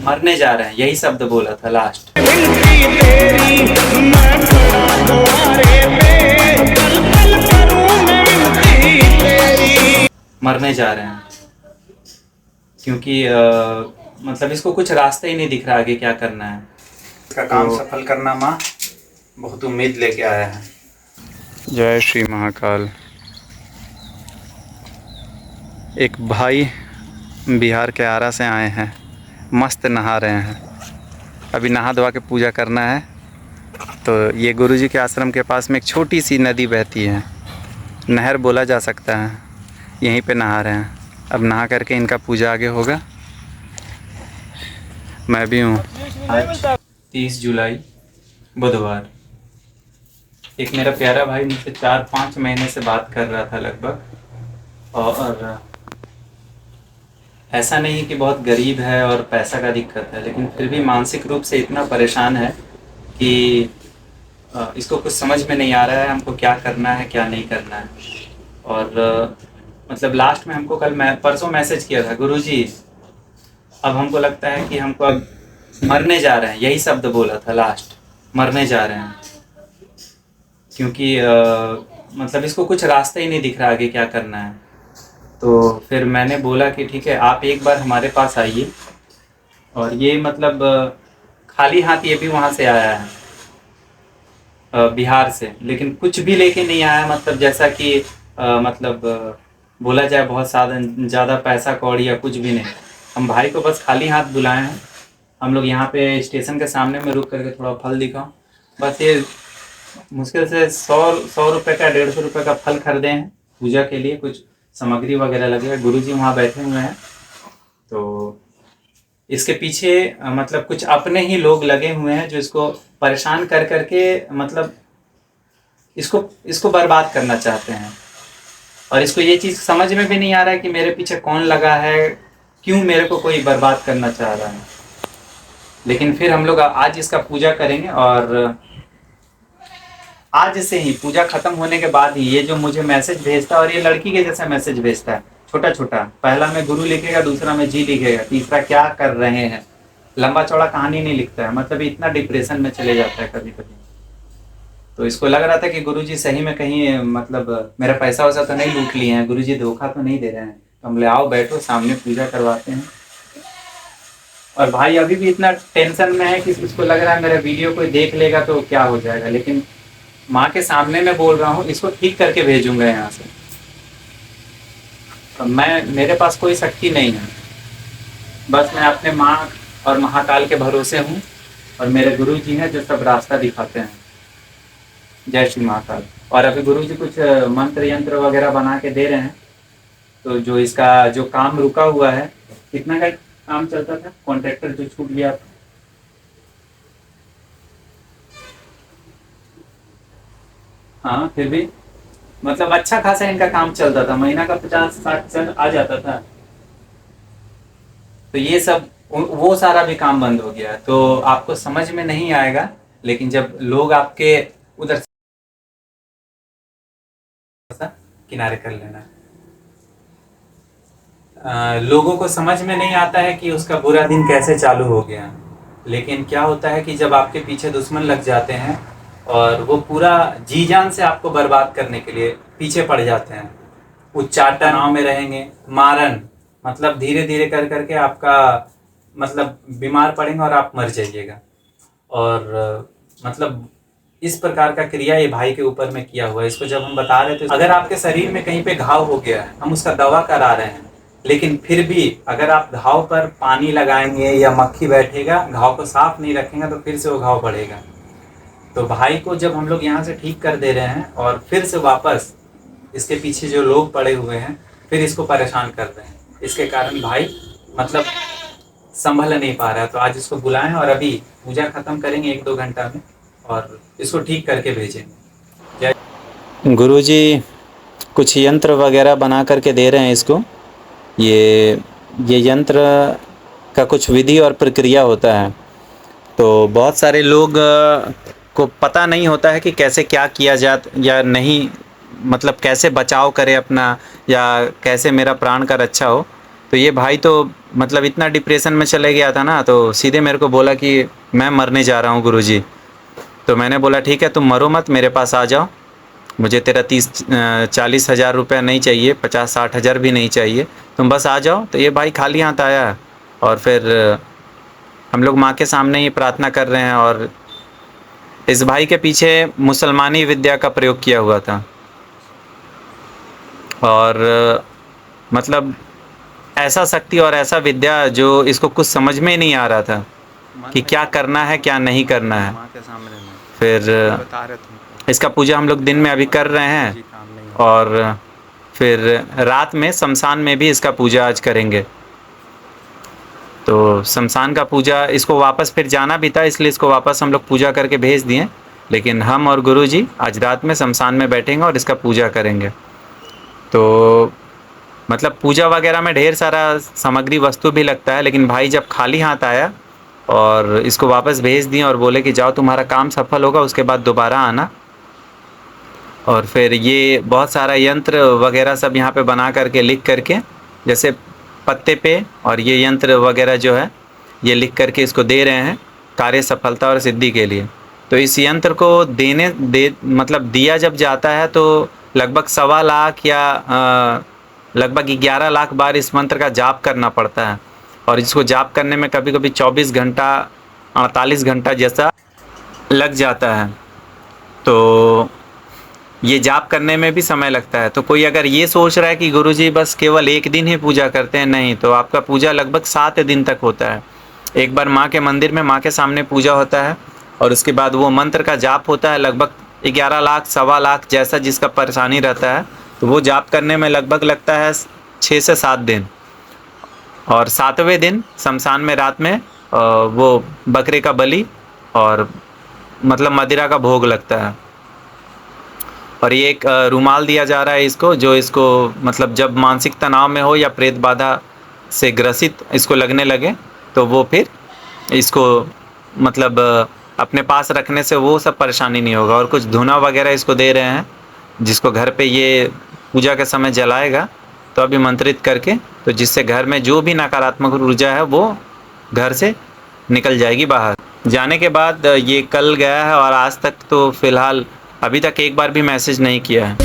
मरने जा रहे हैं, यही शब्द बोला था लास्ट। मरने जा रहे हैं क्योंकि मतलब इसको कुछ रास्ता ही नहीं दिख रहा आगे क्या करना है। इसका काम सफल करना माँ बहुत उम्मीद लेके आया है। जय श्री महाकाल। एक भाई बिहार के आरा से आए हैं, मस्त नहा रहे हैं। अभी नहा धोवा के पूजा करना है। तो ये गुरुजी के आश्रम के पास में एक छोटी सी नदी बहती है, नहर बोला जा सकता है, यहीं पे नहा रहे हैं। अब नहा करके इनका पूजा आगे होगा। मैं भी हूँ। आज 30 जुलाई बुधवार। एक मेरा प्यारा भाई मुझसे 4-5 महीने से बात कर रहा था लगभग, और ऐसा नहीं कि बहुत गरीब है और पैसा का दिक्कत है, लेकिन फिर भी मानसिक रूप से इतना परेशान है कि इसको कुछ समझ में नहीं आ रहा है हमको क्या करना है क्या नहीं करना है। और मतलब लास्ट में हमको परसों मैसेज किया था, गुरुजी अब हमको लगता है कि हमको अब मरने जा रहे हैं, यही शब्द बोला था लास्ट, मरने जा रहे हैं क्योंकि मतलब इसको कुछ रास्ता ही नहीं दिख रहा आगे क्या करना है। तो फिर मैंने बोला कि ठीक है आप एक बार हमारे पास आइए। और ये मतलब खाली हाथ ये भी वहाँ से आया है बिहार से, लेकिन कुछ भी लेके नहीं आया। मतलब जैसा कि मतलब बोला जाए बहुत ज़्यादा पैसा कौड़ी या कुछ भी नहीं। हम भाई को बस खाली हाथ बुलाए हैं। हम लोग यहाँ पे स्टेशन के सामने में रुक करके थोड़ा फल दिखाओ, बस ये मुश्किल से 100 रुपये का 150 रुपये का फल खरीदे हैं पूजा के लिए, कुछ सामग्री वगैरह लगेगा। गुरुजी वहाँ बैठे हुए हैं, तो इसके पीछे मतलब कुछ अपने ही लोग लगे हुए हैं जो इसको परेशान कर करके मतलब इसको बर्बाद करना चाहते हैं। और इसको ये चीज़ समझ में भी नहीं आ रहा है कि मेरे पीछे कौन लगा है, क्यों मेरे को कोई बर्बाद करना चाह रहा है। लेकिन फिर हम लोग आज इसका पूजा करेंगे, और आज से ही पूजा खत्म होने के बाद ही ये जो मुझे मैसेज भेजता है, और ये लड़की के जैसा मैसेज भेजता है, छोटा छोटा, पहला में गुरु लिखेगा, दूसरा में जी लिखेगा, तीसरा क्या कर रहे हैं, लंबा चौड़ा कहानी नहीं लिखता है। मतलब इतना डिप्रेशन में चले जाता है कभी कभी। तो इसको लग रहा था कि गुरुजी सही में कहीं मतलब मेरा पैसा वैसा तो नहीं लूट लिए हैं, गुरुजी धोखा तो नहीं दे रहे हैं। तो हम ले आओ बैठो सामने पूजा करवाते हैं। और भाई अभी भी इतना टेंशन में है कि उसको लग रहा है मेरा वीडियो कोई देख लेगा तो क्या हो जाएगा, लेकिन माँ के सामने मैं बोल रहा हूँ, इसको ठीक करके भेजूंगा यहाँ से। तो मेरे पास कोई शक्ति नहीं है, बस मैं अपने माँ और महाकाल के भरोसे हूँ, और मेरे गुरु जी हैं जो सब रास्ता दिखाते हैं। जय श्री महाकाल। और अभी गुरु जी कुछ मंत्र यंत्र वगैरह बना के दे रहे हैं। तो जो इसका जो काम रुका हुआ है, कितना का काम चलता था, कॉन्ट्रैक्टर जो छूट गया था, हाँ फिर भी मतलब अच्छा खासा इनका काम चलता था, महीना का 50-60 चल आ जाता था। तो ये सब वो सारा भी काम बंद हो गया। तो आपको समझ में नहीं आएगा, लेकिन जब लोग आपके उधर किनारे कर लेना। लोगों को समझ में नहीं आता है कि उसका बुरा दिन कैसे चालू हो गया। लेकिन क्या होता है कि जब आपके पीछे दुश्मन लग जाते हैं और वो पूरा जी जान से आपको बर्बाद करने के लिए पीछे पड़ जाते हैं, उच्चाटन नाव में रहेंगे, मारन मतलब धीरे धीरे कर करके आपका मतलब बीमार पड़ेंगे और आप मर जाइएगा। और मतलब इस प्रकार का क्रिया ये भाई के ऊपर में किया हुआ है। इसको जब हम बता रहे थे, अगर आपके शरीर में कहीं पे घाव हो गया है, हम उसका दवा करा रहे हैं, लेकिन फिर भी अगर आप घाव पर पानी लगाएंगे या मक्खी बैठेगा, घाव को साफ नहीं रखेंगे तो फिर से वो घाव बढ़ेगा। तो भाई को जब हम लोग यहाँ से ठीक कर दे रहे हैं और फिर से वापस इसके पीछे जो लोग पड़े हुए हैं फिर इसको परेशान कर रहे हैं, इसके कारण भाई मतलब संभल नहीं पा रहा है। तो आज इसको बुलाएं और अभी पूजा खत्म करेंगे 1-2 घंटा में, और इसको ठीक करके भेजेंगे। गुरुजी कुछ यंत्र वगैरह बना करके दे रहे हैं इसको। ये यंत्र का कुछ विधि और प्रक्रिया होता है। तो बहुत सारे लोग को पता नहीं होता है कि कैसे क्या किया जाए या नहीं, मतलब कैसे बचाव करे अपना, या कैसे मेरा प्राण का रक्षा हो। तो ये भाई तो मतलब इतना डिप्रेशन में चले गया था ना, तो सीधे मेरे को बोला कि मैं मरने जा रहा हूँ गुरुजी। तो मैंने बोला ठीक है, तुम मरो मत, मेरे पास आ जाओ, मुझे तेरा 30-40 हज़ार रुपया नहीं चाहिए, 50-60 हज़ार भी नहीं चाहिए, तुम बस आ जाओ। तो ये भाई खाली हाथ आया, और फिर हम लोग माँ के सामने ही प्रार्थना कर रहे हैं, और इस भाई के पीछे मुसलमानी विद्या का प्रयोग किया हुआ था। और मतलब ऐसा शक्ति और ऐसा विद्या जो इसको कुछ समझ में नहीं आ रहा था कि क्या करना है क्या नहीं करना है। फिर इसका पूजा हम लोग दिन में अभी कर रहे हैं, और फिर रात में शमशान में भी इसका पूजा आज करेंगे। तो शमशान का पूजा, इसको वापस फिर जाना भी था, इसलिए इसको वापस हम लोग पूजा करके भेज दिए। लेकिन हम और गुरुजी आज रात में शमशान में बैठेंगे और इसका पूजा करेंगे। तो मतलब पूजा वगैरह में ढेर सारा सामग्री वस्तु भी लगता है, लेकिन भाई जब खाली हाथ आया और इसको वापस भेज दिए और बोले कि जाओ तुम्हारा काम सफल होगा, उसके बाद दोबारा आना। और फिर ये बहुत सारा यंत्र वगैरह सब यहाँ पे बना करके लिख करके, जैसे पत्ते पे, और ये यंत्र वगैरह जो है ये लिख करके इसको दे रहे हैं कार्य सफलता और सिद्धि के लिए। तो इस यंत्र को मतलब दिया जब जाता है तो लगभग 1.25 लाख या लगभग 11 लाख बार इस मंत्र का जाप करना पड़ता है। और इसको जाप करने में कभी कभी 24 घंटा 48 घंटा जैसा लग जाता है। तो ये जाप करने में भी समय लगता है। तो कोई अगर ये सोच रहा है कि गुरुजी बस केवल 1 दिन ही पूजा करते हैं, नहीं, तो आपका पूजा लगभग 7 दिन तक होता है। एक बार माँ के मंदिर में माँ के सामने पूजा होता है, और उसके बाद वो मंत्र का जाप होता है लगभग 11 लाख 1.25 लाख जैसा जिसका परेशानी रहता है। तो वो जाप करने में लगभग लगता है 6 से 7 दिन। और 7वें दिन शमशान में रात में वो बकरे का बलि और मतलब मदिरा का भोग लगता है। और ये एक रुमाल दिया जा रहा है इसको, जो इसको मतलब जब मानसिक तनाव में हो या प्रेत बाधा से ग्रसित इसको लगने लगे, तो वो फिर इसको मतलब अपने पास रखने से वो सब परेशानी नहीं होगा। और कुछ धुना वगैरह इसको दे रहे हैं, जिसको घर पे ये पूजा के समय जलाएगा तो अभिमंत्रित करके, तो जिससे घर में जो भी नकारात्मक ऊर्जा है वो घर से निकल जाएगी बाहर। जाने के बाद ये कल गया है, और आज तक तो फिलहाल अभी तक एक बार भी मैसेज नहीं किया है।